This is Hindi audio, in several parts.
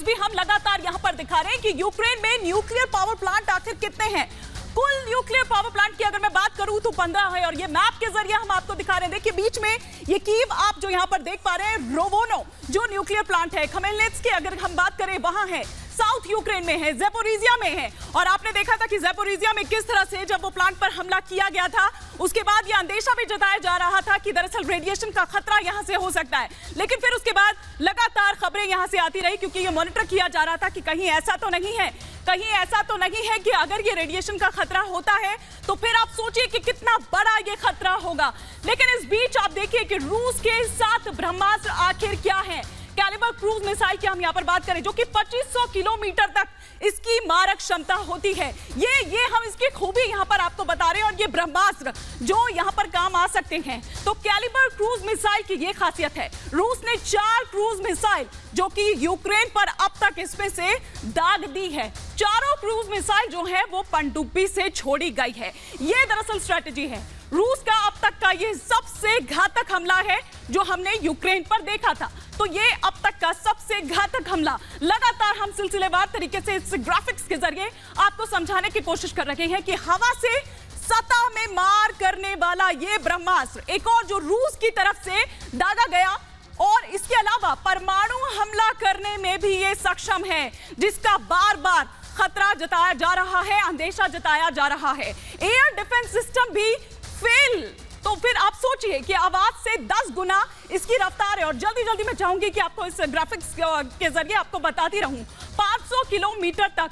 ग्राफिक्स भी हम लगातार यहां पर दिखा रहे हैं कि यूक्रेन में न्यूक्लियर पावर प्लांट आखिर कितने हैं। कुल न्यूक्लियर पावर प्लांट की अगर मैं बात करूं तो 15 है, और ये मैप के जरिए हम आपको दिखा रहे हैं। देखिए बीच में ये कीव आप जो यहां पर देख पा रहे हैं, रोवोनो जो न्यूक्लियर प्लांट है। खमेलनित्स्की की अगर हम बात करें वहां है, साउथ यूक्रेन में है, ज़ैपोरिज़िया में है। और आपने देखा था कि ज़ैपोरिज़िया में किस तरह से जब वो प्लांट पर हमला किया गया था, उसके बाद ये अंदेशा भी जताया जा रहा था कि दरअसल रेडिएशन का खतरा यहां से हो सकता है। लेकिन फिर उसके बाद लगातार खबरें यहां से आती रही, क्योंकि ये मॉनिटर किया जा रहा था कि कहीं ऐसा तो नहीं है, कहीं ऐसा तो नहीं है कि अगर ये रेडिएशन का खतरा होता है तो फिर आप सोचिए कि कितना बड़ा ये खतरा होगा। लेकिन इस बीच आप देखिए कि रूस के साथ ब्रह्मास्त्र आखिर क्या है। कैलिबर क्रूज मिसाइल की हम यहां पर बात करें, जो कि 2500 किलोमीटर तक इसकी मारक क्षमता होती है। ये हम इसकी खूबी यहां पर आपको बता रहे हैं, और ये ब्रह्मास्त्र जो यहां पर काम आ सकते हैं। तो कैलिबर क्रूज मिसाइल की ये खासियत है, रूस ने 4 क्रूज मिसाइल जो कि यूक्रेन पर अब तक इसमें से दाग दी है। चारों क्रूज मिसाइल जो है वो पनडुब्बी से छोड़ी गई है। ये दरअसल स्ट्रेटेजी है। रूस का अब तक का ये सबसे घातक हमला है जो हमने यूक्रेन पर देखा था। तो ये अब तक का सबसे घातक हमला। लगातार हम सिलसिलेवार तरीके से इस ग्राफिक्स के जरिए आपको समझाने की कोशिश कर रहे हैं कि हवा से सतह में मार करने वाला ये ब्रह्मास्त्र एक और जो रूस की तरफ से दागा गया, और इसके अलावा परमाणु हमला करने में भी ये सक्षम है, जिसका बार बार खतरा जताया जा रहा है, अंदेशा जताया जा रहा है। एयर डिफेंस सिस्टम भी फेल। तो फिर आप सोचिए कि आवाज से 10 गुना इसकी रफ्तार है। और जल्दी जल्दी मैं चाहूंगी कि आपको इस ग्राफिक्स के जरिए आपको बताती रहूं, 500 किलोमीटर तक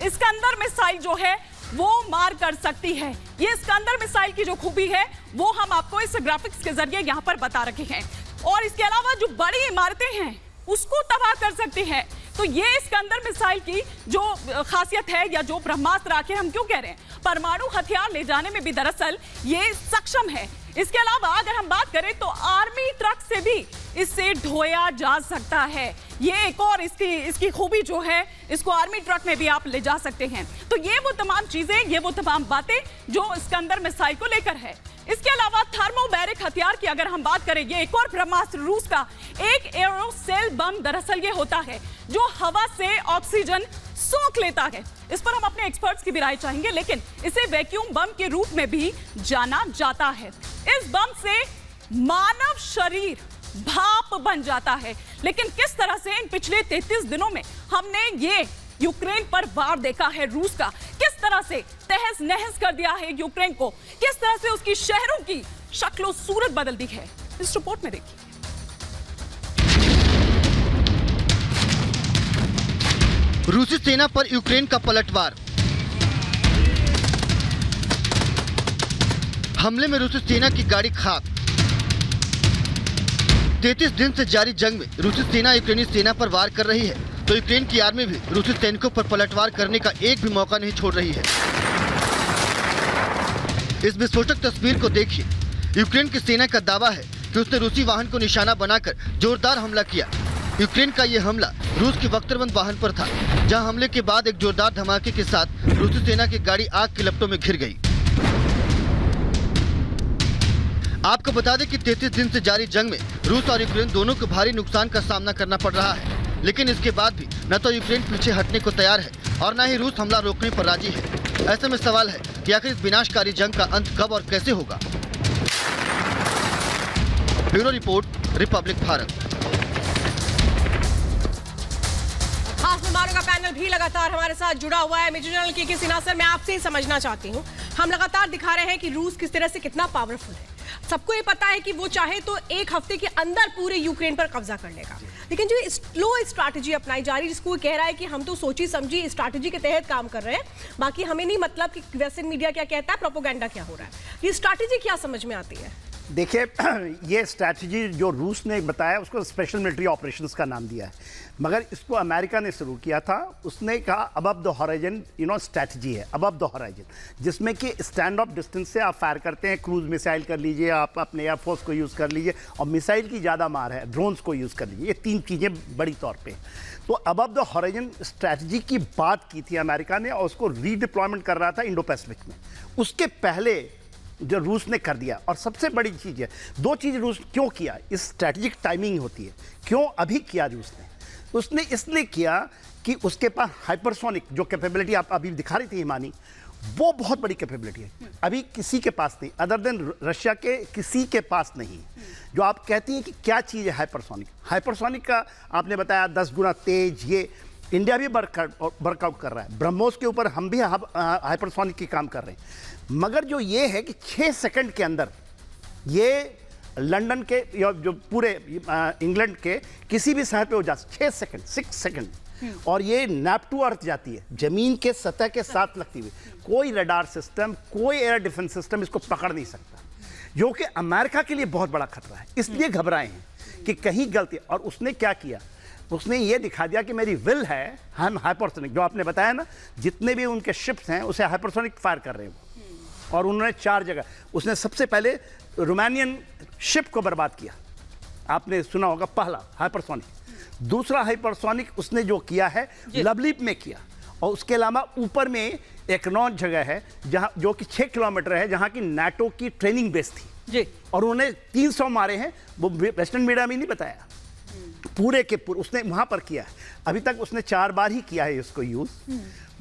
स्कंदर मिसाइल जो है वो मार कर सकती है। ये स्कंदर मिसाइल की जो खूबी है वो हम आपको इस ग्राफिक्स के जरिए यहां पर बता रखे हैं। और इसके अलावा जो बड़ी इमारतें हैं उसको तबाह कर सकती है। तो ये स्कंदर मिसाइल की जो खासियत है, या जो ब्रह्मास्त्र आखिर हम क्यों कह रहे हैं, परमाणु हथियार ले जाने में भी दरअसल ये सक्षम है। इसके अलावा अगर हम बात करें तो आर्मी ट्रक से भी इससे ढोया जा सकता है। ये एक और इसकी खूबी जो है, इसको आर्मी ट्रक में भी आप ले जा सकते हैं। तो ये वो तमाम चीजें, ये वो तमाम बातें जो स्कंदर मिसाइल को लेकर है। इसके अलावा थर्मोबैरिक हथियार की अगर हम बात करें, ये एक और ब्रह्मास्त्र रूस का एक एरोसेल बम दरअसल ये होता है जो हवा से ऑक्सीजन सोख लेता है। इस पर हम अपने एक्सपर्ट्स की भी राय चाहेंगे, लेकिन इसे वैक्यूम बम के रूप में भी जाना जाता है। इस बम से मानव शरीर भाप बन जाता है। लेकिन किस तरह से इन पिछले 33 दिनों में हमने ये यूक्रेन पर वार देखा है रूस का, किस तरह से तहस नहस कर दिया है यूक्रेन को, किस तरह से उसकी शहरों की शक्लो सूरत बदल दी है, इस रिपोर्ट में देखिए। रूसी सेना पर यूक्रेन का पलटवार। हमले में रूसी सेना की गाड़ी खाक। 33 दिन से जारी जंग में रूसी सेना यूक्रेनी सेना पर वार कर रही है, तो यूक्रेन की आर्मी भी रूसी सैनिकों पर पलटवार करने का एक भी मौका नहीं छोड़ रही है। इस विस्फोटक तस्वीर को देखिए। यूक्रेन की सेना का दावा है कि उसने रूसी वाहन को निशाना बनाकर जोरदार हमला किया। यूक्रेन का यह हमला रूस के बख्तरबंद वाहन पर था, जहां हमले के बाद एक जोरदार धमाके के साथ रूसी सेना की गाड़ी आग की लपटों में घिर गई। आपको बता दें कि 33 दिन से जारी जंग में रूस और यूक्रेन दोनों को भारी नुकसान का सामना करना पड़ रहा है। लेकिन इसके बाद भी न तो यूक्रेन पीछे हटने को तैयार है और न ही रूस हमला रोकने पर राजी है। ऐसे में सवाल है कि आखिर इस विनाशकारी जंग का अंत कब और कैसे होगा। Bureau report, Republic Bharat. खास मेहमानों का पैनल भी लगातार हमारे साथ जुड़ा हुआ है। मेजर जनरल के सिन्हा सर, मैं आपसे ही समझना चाहती हूँ, हम लगातार दिखा रहे हैं कि रूस किस तरह से कितना पावरफुल है। सबको ये पता है कि वो चाहे तो एक हफ्ते के अंदर पूरे यूक्रेन पर कब्जा कर लेगा, लेकिन जो स्लो स्ट्रैटेजी अपनाई जा रही है, जिसको कह रहा है कि हम तो सोची समझी स्ट्रैटेजी के तहत काम कर रहे हैं, बाकी हमें नहीं मतलब कि वेस्टर्न मीडिया क्या कहता है, प्रोपेगेंडा क्या हो रहा है, ये स्ट्रैटेजी क्या समझ में आती है? देखिए, ये स्ट्रैटेजी जो रूस ने बताया उसको स्पेशल मिलिट्री ऑपरेशंस का नाम दिया है, मगर इसको अमेरिका ने शुरू किया था। उसने कहा अबव द हॉराइजन स्ट्रैटेजी है, अबव द हॉराइजन, जिसमें कि स्टैंड ऑफ डिस्टेंस से आप फायर करते हैं। क्रूज मिसाइल कर लीजिए, आप अपने एयरफोर्स को यूज़ कर लीजिए, और मिसाइल की ज़्यादा मार है, ड्रोन्स को यूज़ कर लीजिए। ये 3 चीज़ें बड़ी तौर पे। तो अबव द हॉराइजन स्ट्रैटेजी की बात की थी अमेरिका ने, और उसको रीडिप्लॉयमेंट कर रहा था इंडो पैसिफिक में। उसके पहले जो रूस ने कर दिया, और सबसे बड़ी चीज़ है, 2 चीज़ रूस क्यों किया, इस स्ट्रैटेजिक टाइमिंग होती है, क्यों अभी किया रूस ने। उसने इसलिए किया कि उसके पास हाइपरसोनिक जो कैपेबिलिटी आप अभी दिखा रही थी हिमानी, वो बहुत बड़ी कैपेबिलिटी है, अभी किसी के पास नहीं, अदर देन रशिया के किसी के पास नहीं। जो आप कहती हैं कि क्या चीज़ है हाइपरसोनिक, हाइपरसोनिक का आपने बताया 10 गुना तेज, ये इंडिया भी वर्कआउट कर रहा है, ब्रह्मोस के ऊपर हम भी हाइपरसोनिक की काम कर रहे हैं। मगर जो ये है कि 6 सेकंड के अंदर ये लंदन के या जो पूरे इंग्लैंड के किसी भी शहर पे हो जा 6 सेकंड, और ये नैप टू अर्थ जाती है, जमीन के सतह के साथ लगती हुई। कोई रडार सिस्टम, कोई एयर डिफेंस सिस्टम इसको पकड़ नहीं सकता, जो कि अमेरिका के लिए बहुत बड़ा खतरा है। इसलिए घबराए हैं कि कहीं गलती। और उसने क्या किया, उसने ये दिखा दिया कि मेरी विल है, हम हाइपरसोनिक, जो आपने बताया ना, जितने भी उनके शिप्स हैं उसे हाइपरसोनिक फायर कर रहे हैं। और उन्होंने 4 जगह, उसने सबसे पहले रोमानियन शिप को बर्बाद किया, आपने सुना होगा, पहला हाइपरसोनिक। दूसरा हाइपरसोनिक उसने जो किया है लवलीप में किया, और उसके अलावा ऊपर में एक नॉन जगह है जहाँ, जो कि 6 किलोमीटर है, जहाँ की नाटो की ट्रेनिंग बेस थी जी। और उन्होंने 300 मारे हैं, वो वेस्टर्न मीडिया में नहीं बताया, पूरे के पूरे उसने वहां पर किया है। अभी तक उसने 4 बार ही किया है इसको यूज।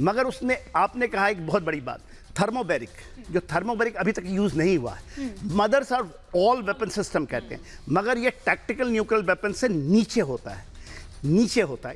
मगर उसने, आपने कहा एक बहुत बड़ी बात, थर्मोबैरिक, जो थर्मोबैरिक अभी तक यूज नहीं हुआ है। Mothers are all weapon system कहते हैं, मगर ये टैक्टिकल न्यूक्लियर वेपन से नीचे होता है, नीचे होता है।